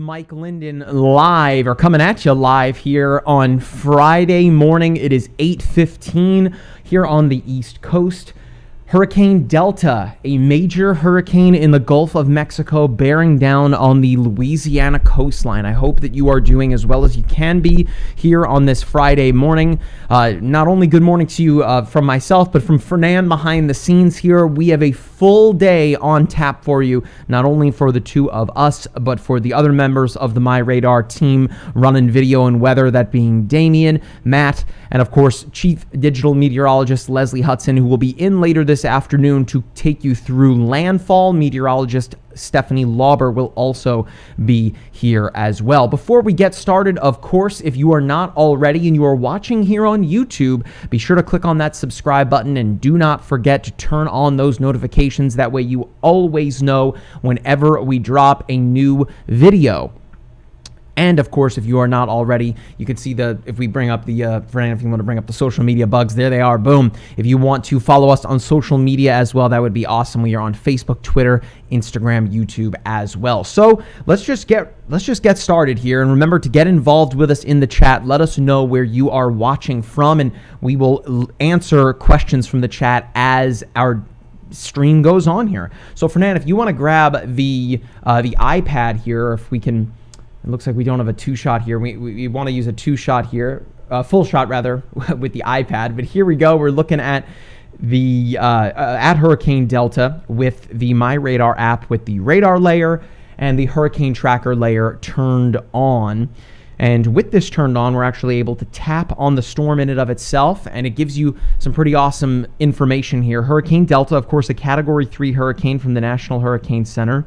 Mike Linden live, or coming at you live here on Friday morning. It is 8:15 here on the East Coast. Hurricane Delta, a major hurricane in the Gulf of Mexico bearing down on the Louisiana coastline. I hope that you are doing as well as you can be here on this Friday morning. Not only good morning to you from myself, but from Fernand behind the scenes here. We have a full day on tap for you, not only for the two of us, but for the other members of the My Radar team running video and weather, that being Damien, Matt, and of course, Chief Digital Meteorologist Leslie Hudson, who will be in later this afternoon to take you through landfall. Meteorologist Stephanie Lauber will also be here as well. Before we get started, of course, if you are not already and you are watching here on YouTube, be sure to click on that subscribe button and do not forget to turn on those notifications. That way you always know whenever we drop a new video. And of course, if you are not already, you can see if we bring up if you want to bring up the social media bugs, there they are, boom. If you want to follow us on social media as well, that would be awesome. We are on Facebook, Twitter, Instagram, YouTube as well. So let's just get started here. And remember to get involved with us in the chat. Let us know where you are watching from, and we will answer questions from the chat as our stream goes on here. So Fernand, if you want to grab the iPad here, if we can. It looks like we don't have a two-shot here. We want to use a two-shot here, full shot rather, with the iPad. But here we go. We're looking at the at Hurricane Delta with the My Radar app, with the radar layer and the hurricane tracker layer turned on. And with this turned on, we're actually able to tap on the storm in and of itself, and it gives you some pretty awesome information here. Hurricane Delta, of course, a Category 3 hurricane from the National Hurricane Center,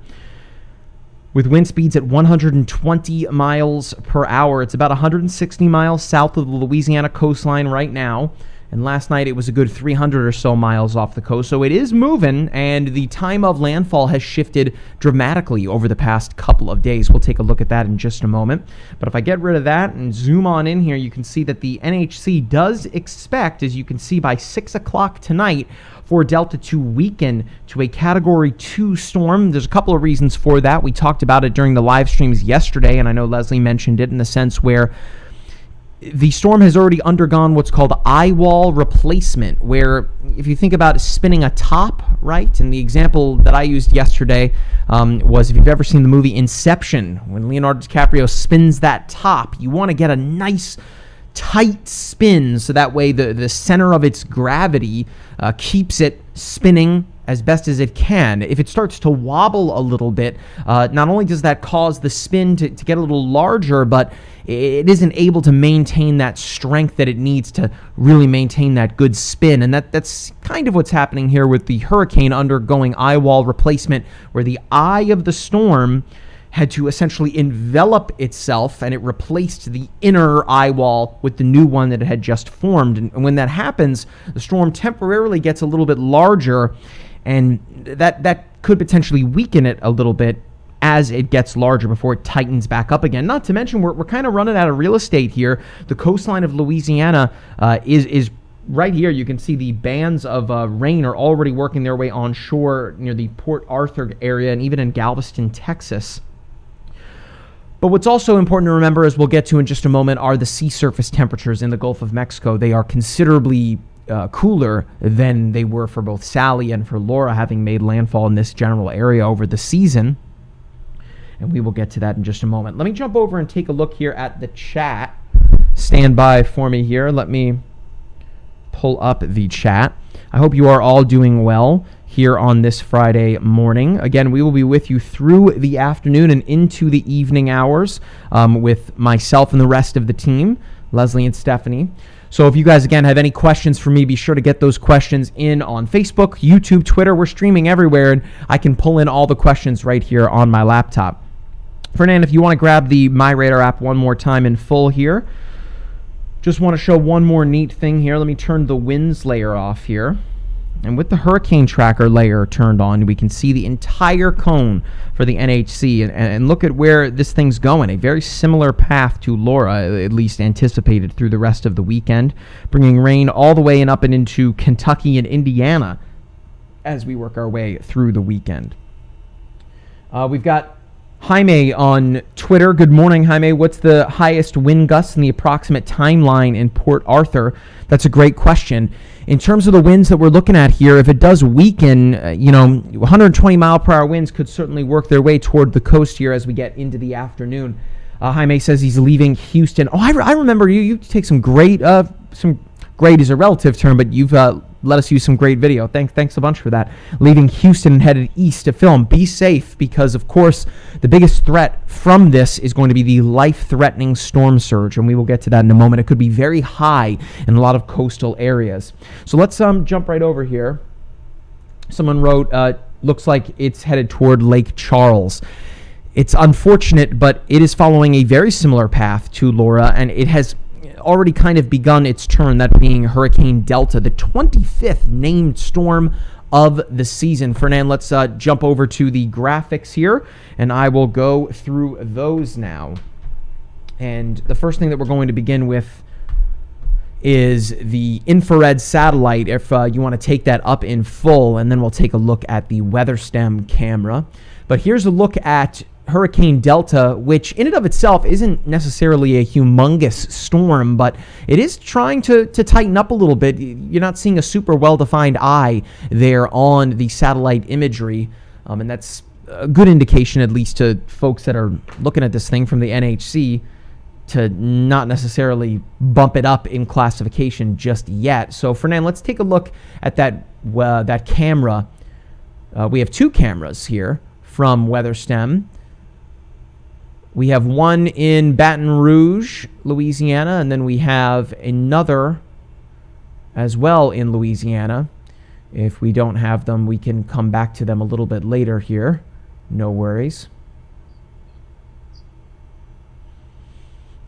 with wind speeds at 120 miles per hour. It's about 160 miles south of the Louisiana coastline right now. And last night it was a good 300 or so miles off the coast. So it is moving, and the time of landfall has shifted dramatically over the past couple of days. We'll take a look at that in just a moment. But if I get rid of that and zoom on in here, you can see that the NHC does expect, as you can see, by 6 o'clock tonight, for Delta to weaken to a Category 2 storm. There's a couple of reasons for that. We talked about it during the live streams yesterday, and I know Leslie mentioned it in the sense where the storm has already undergone what's called eye wall replacement, where if you think about spinning a top, right? And the example that I used yesterday was, if you've ever seen the movie Inception, when Leonardo DiCaprio spins that top, you want to get a nice tight spin, so that way the center of its gravity keeps it spinning as best as it can. If it starts to wobble a little bit, not only does that cause the spin to get a little larger, but it isn't able to maintain that strength that it needs to really maintain that good spin. And that's kind of what's happening here with the hurricane undergoing eye wall replacement, where the eye of the storm had to essentially envelop itself, and it replaced the inner eye wall with the new one that it had just formed. And when that happens, the storm temporarily gets a little bit larger, and that could potentially weaken it a little bit as it gets larger before it tightens back up again. Not to mention, we're kind of running out of real estate here. The coastline of Louisiana is right here. You can see the bands of rain are already working their way onshore near the Port Arthur area, and even in Galveston, Texas. But what's also important to remember, as we'll get to in just a moment, are the sea surface temperatures in the Gulf of Mexico. They are considerably cooler than they were for both Sally and for Laura, having made landfall in this general area over the season. And we will get to that in just a moment. Let me jump over and take a look here at the chat. Stand by for me here. Let me pull up the chat. I hope you are all doing well here on this Friday morning. Again, we will be with you through the afternoon and into the evening hours with myself and the rest of the team, Leslie and Stephanie. So if you guys, again, have any questions for me, be sure to get those questions in on Facebook, YouTube, Twitter. We're streaming everywhere, and I can pull in all the questions right here on my laptop. Fernand, if you want to grab the My Radar app one more time in full here. Just want to show one more neat thing here. Let me turn the winds layer off here. And with the hurricane tracker layer turned on, we can see the entire cone for the NHC. And look at where this thing's going. A very similar path to Laura, at least anticipated through the rest of the weekend, bringing rain all the way and up and into Kentucky and Indiana as we work our way through the weekend. We've got Jaime on Twitter. Good morning, Jaime. What's the highest wind gusts and the approximate timeline in Port Arthur? That's a great question. In terms of the winds that we're looking at here, if it does weaken, 120 mile per hour winds could certainly work their way toward the coast here as we get into the afternoon. Jaime says he's leaving Houston. Oh, I remember you take some great is a relative term, but you've let us use some great video. Thanks a bunch for that. Leaving Houston and headed east to film. Be safe, because of course the biggest threat from this is going to be the life-threatening storm surge, and we will get to that in a moment. It could be very high in a lot of coastal areas. So let's jump right over here. Someone wrote, looks like it's headed toward Lake Charles. It's unfortunate, but it is following a very similar path to Laura, and it has already kind of begun its turn, that being Hurricane Delta, the 25th named storm of the season. Fernand, let's jump over to the graphics here, and I will go through those now. And the first thing that we're going to begin with is the infrared satellite, if you want to take that up in full, and then we'll take a look at the WeatherStem camera. But here's a look at Hurricane Delta, which in and of itself isn't necessarily a humongous storm, but it is trying to tighten up a little bit. You're not seeing a super well-defined eye there on the satellite imagery, and that's a good indication, at least to folks that are looking at this thing from the NHC, to not necessarily bump it up in classification just yet. So, Fernand, let's take a look at that camera. We have two cameras here from WeatherStem. We have one in Baton Rouge, Louisiana, and then we have another as well in Louisiana. If we don't have them, we can come back to them a little bit later here. No worries.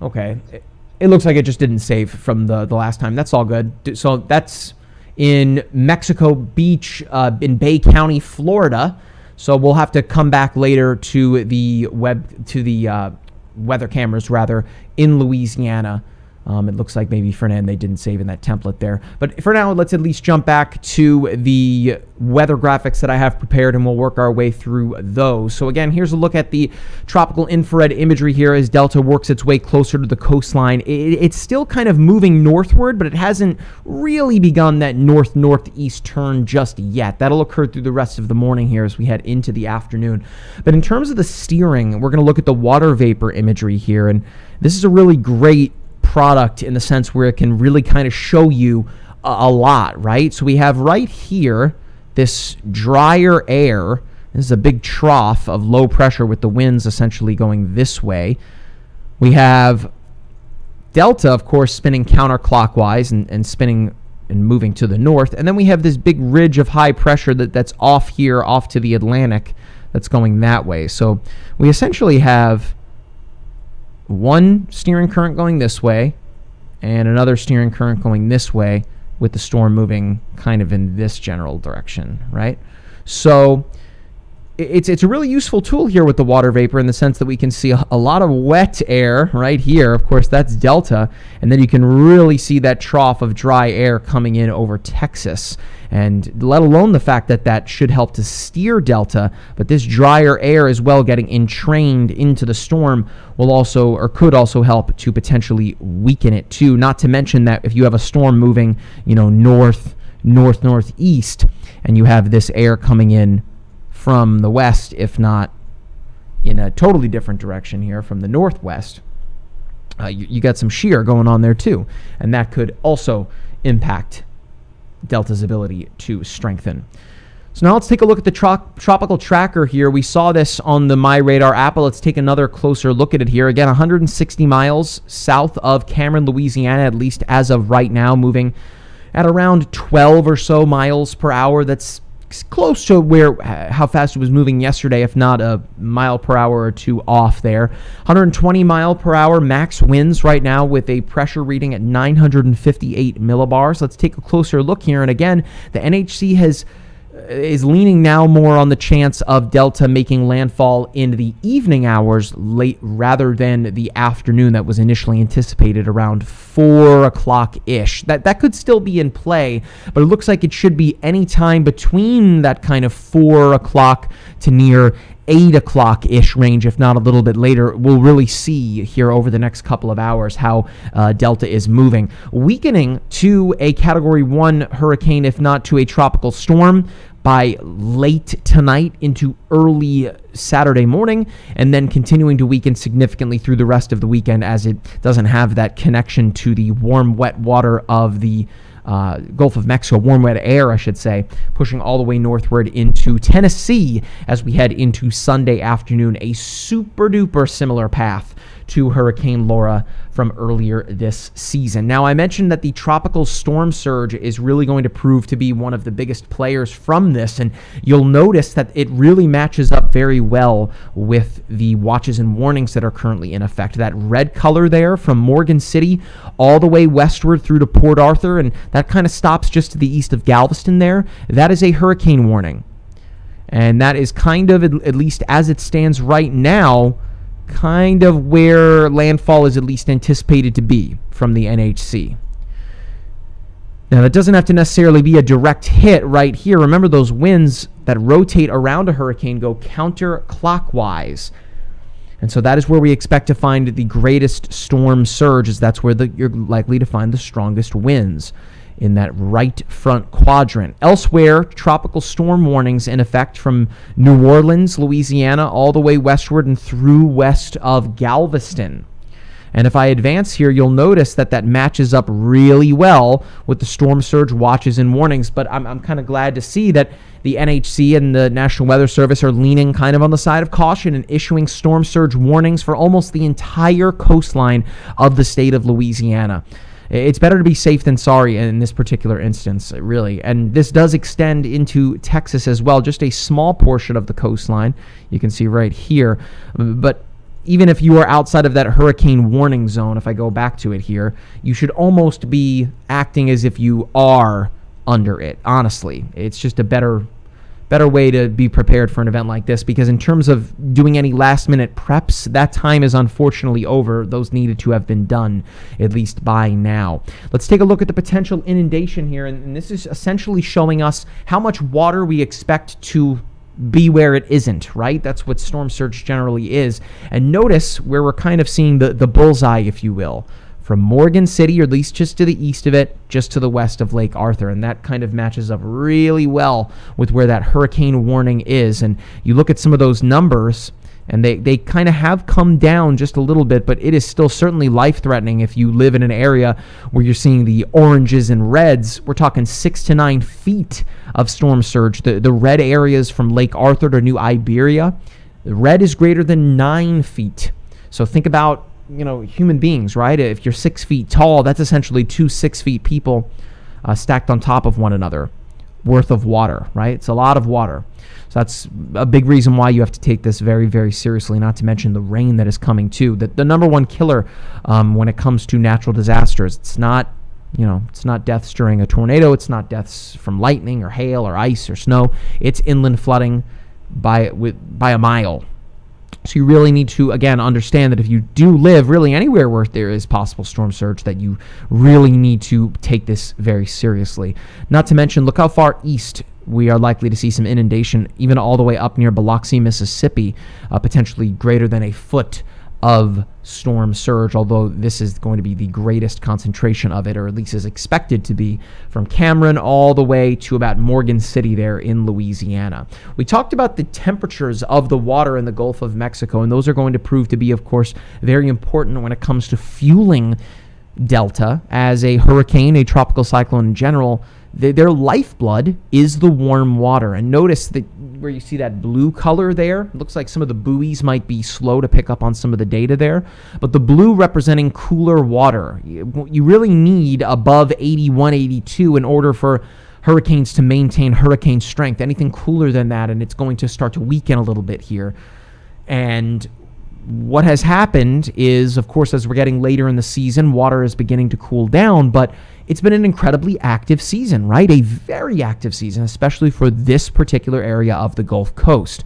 Okay. It looks like it just didn't save from the last time. That's all good. So that's in Mexico Beach, in Bay County, Florida. So we'll have to come back later to the weather cameras rather in Louisiana. It looks like maybe Fernand, they didn't save in that template there. But for now, let's at least jump back to the weather graphics that I have prepared, and we'll work our way through those. So again, here's a look at the tropical infrared imagery here as Delta works its way closer to the coastline. It's still kind of moving northward, but it hasn't really begun that north-northeast turn just yet. That'll occur through the rest of the morning here as we head into the afternoon. But in terms of the steering, we're going to look at the water vapor imagery here, and this is a really great product in the sense where it can really kind of show you a lot, right? So we have right here this drier air. This is a big trough of low pressure with the winds essentially going this way. We have Delta, of course, spinning counterclockwise and spinning and moving to the north. And then we have this big ridge of high pressure that's off here, off to the Atlantic, that's going that way. So we essentially have one steering current going this way and another steering current going this way, with the storm moving kind of in this general direction, right? So it's a really useful tool here with the water vapor in the sense that we can see a lot of wet air right here. Of course, that's Delta. And then you can really see that trough of dry air coming in over Texas. And let alone the fact that should help to steer Delta, but this drier air as well getting entrained into the storm will also, or could also, help to potentially weaken it too. Not to mention that if you have a storm moving, northeast, and you have this air coming in from the west, if not in a totally different direction here from the northwest, you got some shear going on there too, and that could also impact Delta's ability to strengthen. So now let's take a look at the tropical tracker here. We saw this on the MyRadar app. Let's take another closer look at it here. Again, 160 miles south of Cameron, Louisiana, at least as of right now, moving at around 12 or so miles per hour. That's close to how fast it was moving yesterday, if not a mile per hour or two off there. 120 mile per hour max winds right now with a pressure reading at 958 millibars. Let's take a closer look here. And again, the NHC is leaning now more on the chance of Delta making landfall in the evening hours late rather than the afternoon that was initially anticipated around 4 o'clock-ish. That could still be in play, but it looks like it should be any time between that kind of 4 o'clock to near 8 o'clock-ish range, if not a little bit later. We'll really see here over the next couple of hours how Delta is moving. Weakening to a Category 1 hurricane, if not to a tropical storm, by late tonight into early Saturday morning, and then continuing to weaken significantly through the rest of the weekend as it doesn't have that connection to the warm, wet water of the Gulf of Mexico, warm, wet air, I should say, pushing all the way northward into Tennessee as we head into Sunday afternoon, a super-duper similar path to Hurricane Laura from earlier this season. Now, I mentioned that the tropical storm surge is really going to prove to be one of the biggest players from this, and you'll notice that it really matches up very well with the watches and warnings that are currently in effect. That red color there from Morgan City all the way westward through to Port Arthur, and that kind of stops just to the east of Galveston there, that is a hurricane warning. And that is kind of, at least as it stands right now, kind of where landfall is at least anticipated to be from the NHC. Now, that doesn't have to necessarily be a direct hit right here. Remember, those winds that rotate around a hurricane go counterclockwise. And so that is where we expect to find the greatest storm surge, as that's where you're likely to find the strongest winds, in that right front quadrant. Elsewhere, tropical storm warnings in effect from New Orleans, Louisiana, all the way westward and through west of Galveston. And if I advance here, you'll notice that that matches up really well with the storm surge watches and warnings. But I'm kind of glad to see that the NHC and the National Weather Service are leaning kind of on the side of caution and issuing storm surge warnings for almost the entire coastline of the state of Louisiana. It's better to be safe than sorry in this particular instance, really. And this does extend into Texas as well, just a small portion of the coastline. You can see right here. But even if you are outside of that hurricane warning zone, if I go back to it here, you should almost be acting as if you are under it, honestly. It's just a better way to be prepared for an event like this, because in terms of doing any last-minute preps, that time is unfortunately over. Those needed to have been done, at least by now. Let's take a look at the potential inundation here, and this is essentially showing us how much water we expect to be where it isn't, right? That's what storm surge generally is. And notice where we're kind of seeing the bullseye, if you will, from Morgan City, or at least just to the east of it, just to the west of Lake Arthur. And that kind of matches up really well with where that hurricane warning is. And you look at some of those numbers, and they kind of have come down just a little bit, but it is still certainly life-threatening if you live in an area where you're seeing the oranges and reds. We're talking 6 to 9 feet of storm surge. The red areas from Lake Arthur to New Iberia, the red is greater than 9 feet. So think about, human beings, right? If you're 6 feet tall, that's essentially 2 6-feet people stacked on top of one another worth of water, right? It's a lot of water. So that's a big reason why you have to take this very, very seriously, not to mention the rain that is coming too. The number one killer when it comes to natural disasters, it's not deaths during a tornado. It's not deaths from lightning or hail or ice or snow. It's inland flooding by a mile. So you really need to, again, understand that if you do live really anywhere where there is possible storm surge, that you really need to take this very seriously. Not to mention, look how far east we are likely to see some inundation, even all the way up near Biloxi, Mississippi, potentially greater than a foot of storm surge, although this is going to be the greatest concentration of it, or at least is expected to be, from Cameron all the way to about Morgan City there in Louisiana. We talked about the temperatures of the water in the Gulf of Mexico, and those are going to prove to be, of course, very important when it comes to fueling Delta as a hurricane, a tropical cyclone in general. Their lifeblood is the warm water. And notice that where you see that blue color there, it looks like some of the buoys might be slow to pick up on some of the data there, but the blue representing cooler water. You really need above 81, 82 in order for hurricanes to maintain hurricane strength. Anything cooler than that, and it's going to start to weaken a little bit here. And what has happened is, of course, as we're getting later in the season, water is beginning to cool down, but it's been an incredibly active season, right? A very active season, especially for this particular area of the Gulf Coast.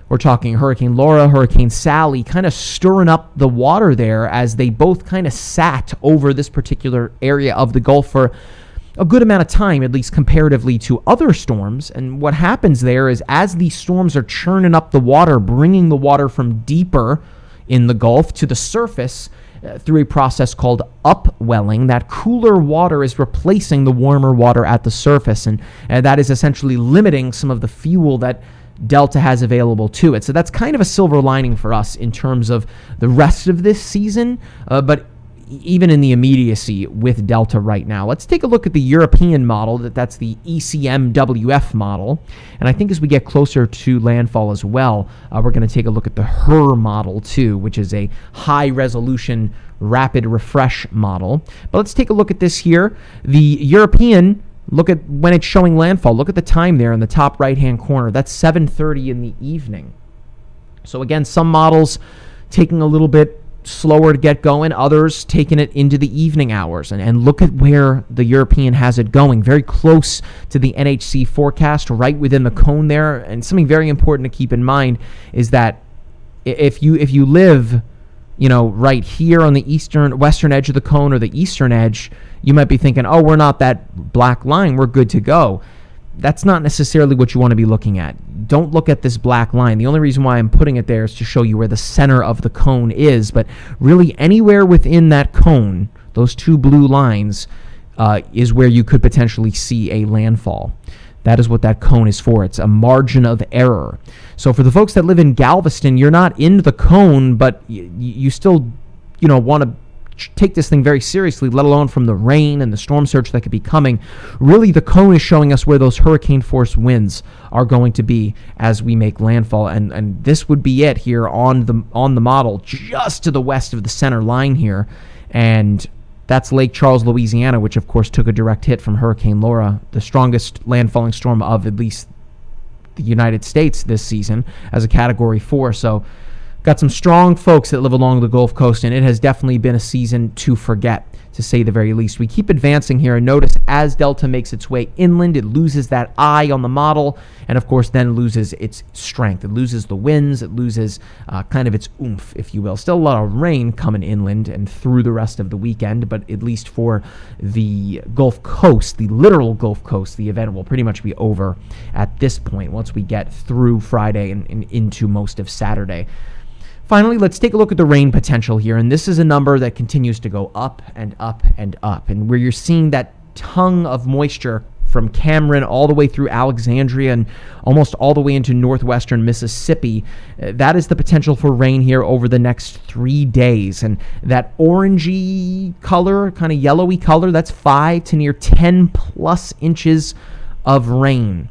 We're talking Hurricane Laura, Hurricane Sally, kind of stirring up the water there as they both kind of sat over this particular area of the Gulf for a good amount of time, at least comparatively to other storms. And what happens there is as these storms are churning up the water, bringing the water from deeper in the Gulf to the surface through a process called upwelling, that cooler water is replacing the warmer water at the surface. And that is essentially limiting some of the fuel that Delta has available to it. So that's kind of a silver lining for us in terms of the rest of this season. But even in the immediacy with Delta right now. Let's take a look at the European model. That's the ECMWF model. And I think as we get closer to landfall as well, we're going to take a look at the HER model too, which is a high-resolution rapid refresh model. But let's take a look at this here. The European, look at when it's showing landfall. Look at the time there in the top right-hand corner. That's 7:30 in the evening. So again, some models taking a little bit slower to get going, others taking it into the evening hours. And look at where the European has it going, very close to the NHC forecast, right within the cone there. And something very important to keep in mind is that if you live, right here on the western edge of the cone or the eastern edge, you might be thinking, oh, we're not that black line, we're good to go. That's not necessarily what you want to be looking at. Don't look at this black line. The only reason why I'm putting it there is to show you where the center of the cone is. But really anywhere within that cone, those two blue lines, is where you could potentially see a landfall. That is what that cone is for. It's a margin of error. So for the folks that live in Galveston, you're not in the cone, but you still, want to take this thing very seriously, let alone from the rain and the storm surge that could be coming. Really, the cone is showing us where those hurricane force winds are going to be as we make landfall, and this would be it here on the model, just to the west of the center line here, and that's Lake Charles, Louisiana, which of course took a direct hit from Hurricane Laura, the strongest landfalling storm of at least the United States this season, as a Category 4. So got some strong folks that live along the Gulf Coast, and it has definitely been a season to forget, to say the very least. We keep advancing here, and notice as Delta makes its way inland, it loses that eye on the model, and of course then loses its strength. It loses the winds, it loses kind of its oomph, if you will. Still a lot of rain coming inland and through the rest of the weekend, but at least for the Gulf Coast, the literal Gulf Coast, the event will pretty much be over at this point once we get through Friday and into most of Saturday. Finally, let's take a look at the rain potential here, and this is a number that continues to go up and up and up, and where you're seeing that tongue of moisture from Cameron all the way through Alexandria and almost all the way into northwestern Mississippi. That is the potential for rain here over the next 3 days, and that orangey color, kind of yellowy color, that's 5 to near 10 plus inches of rain.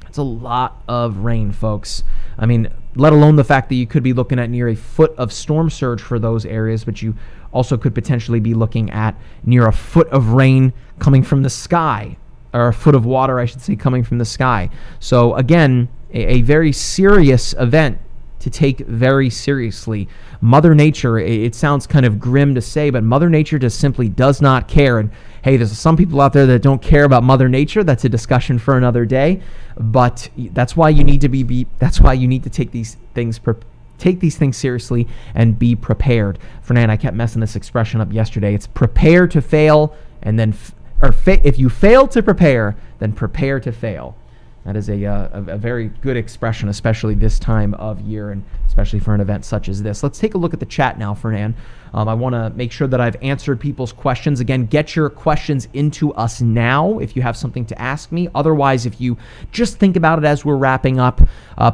That's a lot of rain, folks. I mean, let alone the fact that you could be looking at near a foot of storm surge for those areas, but you also could potentially be looking at near a foot of rain coming from the sky, or a foot of water, I should say, coming from the sky. So again, a very serious event to take very seriously. Mother Nature, it sounds kind of grim to say, but Mother Nature just simply does not care. And hey, there's some people out there that don't care about Mother Nature. That's a discussion for another day. But that's why you need to that's why you need to take these things seriously and be prepared. Fernand, I kept messing this expression up yesterday. It's prepare to fail, and then if you fail to prepare, then prepare to fail. That is a very good expression, especially this time of year, and especially for an event such as this. Let's take a look at the chat now, Fernand. I want to make sure that I've answered people's questions. Again, get your questions into us now if you have something to ask me. Otherwise, if you just think about it as we're wrapping up,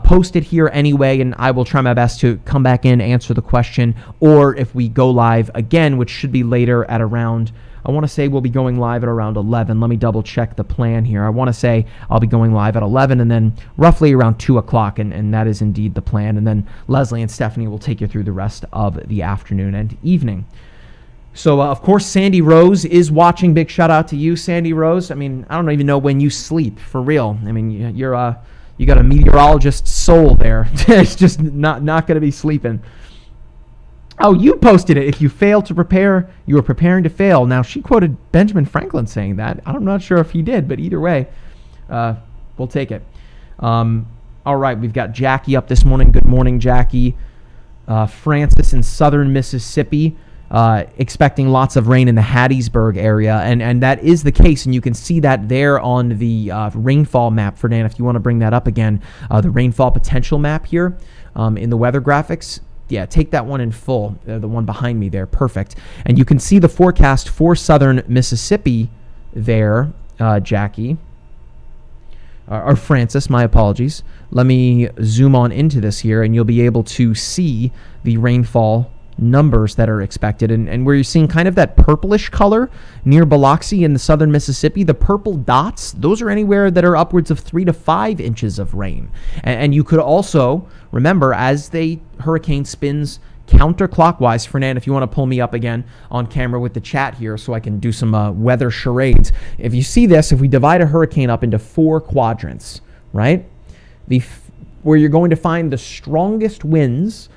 post it here anyway, and I will try my best to come back in, answer the question. Or if we go live again, which should be later at around, I want to say we'll be going live at around 11. Let me double check the plan here. I want to say I'll be going live at 11 and then roughly around 2 o'clock, and that is indeed the plan. And then Leslie and Stephanie will take you through the rest of the afternoon and evening. So, of course, Sandy Rose is watching. Big shout out to you, Sandy Rose. I mean, I don't even know when you sleep, for real. I mean, you got a meteorologist soul there. It's just not going to be sleeping. Oh, you posted it. If you fail to prepare, you are preparing to fail. Now, she quoted Benjamin Franklin saying that. I'm not sure if he did, but either way, we'll take it. All right, we've got Jackie up this morning. Good morning, Jackie. Francis in southern Mississippi. expecting lots of rain in the Hattiesburg area, and that is the case, and you can see that there on the rainfall map. Fernand, if you want to bring that up again, the rainfall potential map here in the weather graphics. Yeah, take that one in full, the one behind me there. Perfect. And you can see the forecast for southern Mississippi there, Jackie. Or Francis, my apologies. Let me zoom on into this here, and you'll be able to see the rainfall numbers that are expected. And where you're seeing kind of that purplish color near Biloxi in the southern Mississippi, the purple dots, those are anywhere that are upwards of 3 to 5 inches of rain. And you could also, remember, as the hurricane spins counterclockwise, Fernand, if you want to pull me up again on camera with the chat here so I can do some weather charades. If you see this, if we divide a hurricane up into 4 quadrants, right, where you're going to find the strongest winds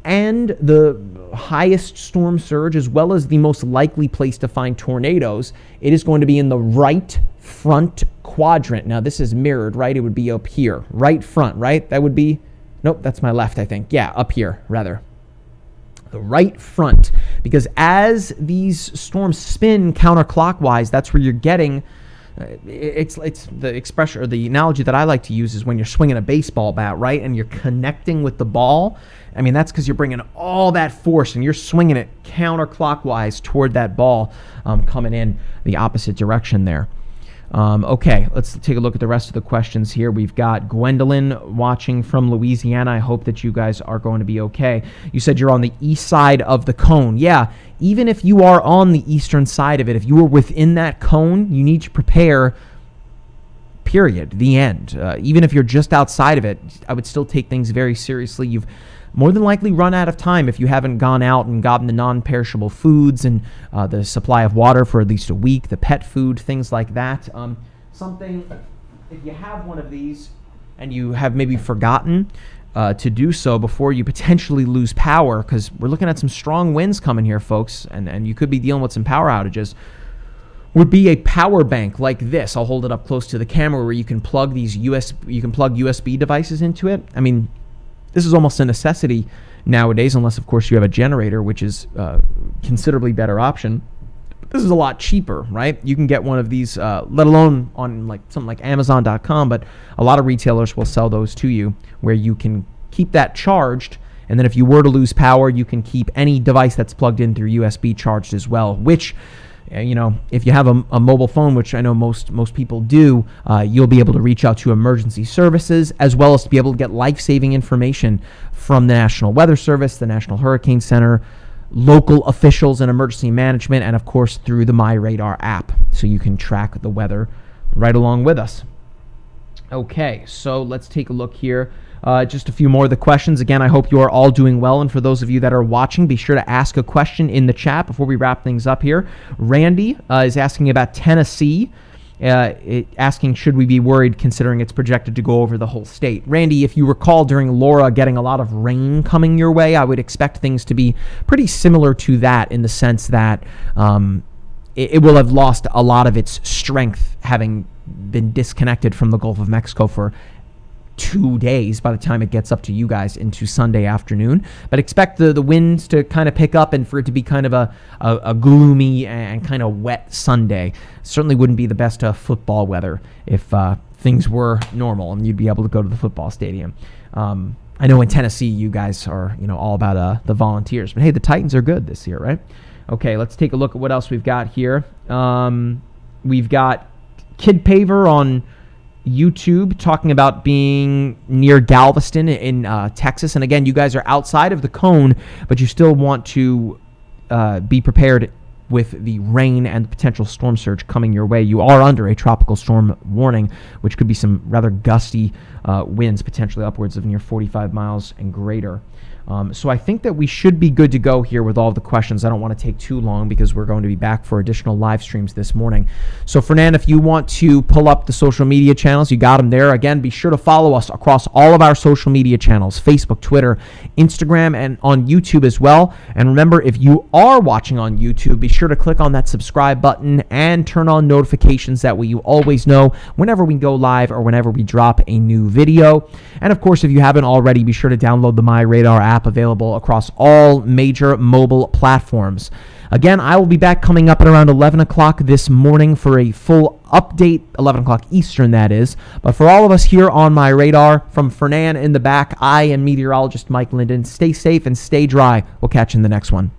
and the highest storm surge, as well as the most likely place to find tornadoes, it is going to be in the right front quadrant. Now, this is mirrored, right? It would be up here. Right front, right? That would be, nope, that's my left, I think. Yeah, up here, rather. The right front. Because as these storms spin counterclockwise, that's where you're getting, it's the expression, or the analogy that I like to use is when you're swinging a baseball bat, right? And you're connecting with the ball. I mean, that's because you're bringing all that force and you're swinging it counterclockwise toward that ball coming in the opposite direction there. Okay, let's take a look at the rest of the questions here. We've got Gwendolyn watching from Louisiana. I hope that you guys are going to be okay. You said you're on the east side of the cone. Yeah, even if you are on the eastern side of it, if you are within that cone, you need to prepare, period, the end. Even if you're just outside of it, I would still take things very seriously. You've more than likely run out of time if you haven't gone out and gotten the non-perishable foods and the supply of water for at least a week, the pet food, things like that. Something, if you have one of these and you have maybe forgotten to do so before you potentially lose power, because we're looking at some strong winds coming here, folks, and you could be dealing with some power outages, would be a power bank like this. I'll hold it up close to the camera where you can plug these USB devices into it. I mean, this is almost a necessity nowadays, unless, of course, you have a generator, which is a considerably better option. But this is a lot cheaper, right? You can get one of these, let alone on something like Amazon.com, but a lot of retailers will sell those to you where you can keep that charged, and then if you were to lose power, you can keep any device that's plugged in through USB charged as well, which, if you have a mobile phone, which I know most people do, you'll be able to reach out to emergency services, as well as to be able to get life-saving information from the National Weather Service, the National Hurricane Center, local officials in emergency management, and of course through the MyRadar app, so you can track the weather right along with us. Okay, so let's take a look here. Just a few more of the questions. Again, I hope you are all doing well. And for those of you that are watching, be sure to ask a question in the chat before we wrap things up here. Randy is asking about Tennessee, asking, should we be worried considering it's projected to go over the whole state? Randy, if you recall during Laura getting a lot of rain coming your way, I would expect things to be pretty similar to that in the sense that it will have lost a lot of its strength having been disconnected from the Gulf of Mexico for 2 days by the time it gets up to you guys into Sunday afternoon. But expect the winds to kind of pick up and for it to be kind of a gloomy and kind of wet Sunday. Certainly wouldn't be the best football weather if things were normal and you'd be able to go to the football stadium. I know in Tennessee you guys are all about the Volunteers, but hey, the Titans are good this year, right? Okay, let's take a look at what else we've got here. We've got Kid Paver on YouTube talking about being near Galveston in Texas. And again, you guys are outside of the cone, but you still want to be prepared with the rain and potential storm surge coming your way. You are under a tropical storm warning, which could be some rather gusty winds, potentially upwards of near 45 miles and greater. So I think that we should be good to go here with all of the questions. I don't want to take too long because we're going to be back for additional live streams this morning. So Fernand, if you want to pull up the social media channels, you got them there. Again, be sure to follow us across all of our social media channels, Facebook, Twitter, Instagram, and on YouTube as well. And remember, if you are watching on YouTube, be sure to click on that subscribe button and turn on notifications. That way you always know whenever we go live or whenever we drop a new video. And of course, if you haven't already, be sure to download the My Radar app, available across all major mobile platforms. Again, I will be back coming up at around 11 o'clock this morning for a full update, 11 o'clock Eastern, that is. But for all of us here on My Radar, from Fernan in the back, I am meteorologist Mike Linden. Stay safe and stay dry. We'll catch you in the next one.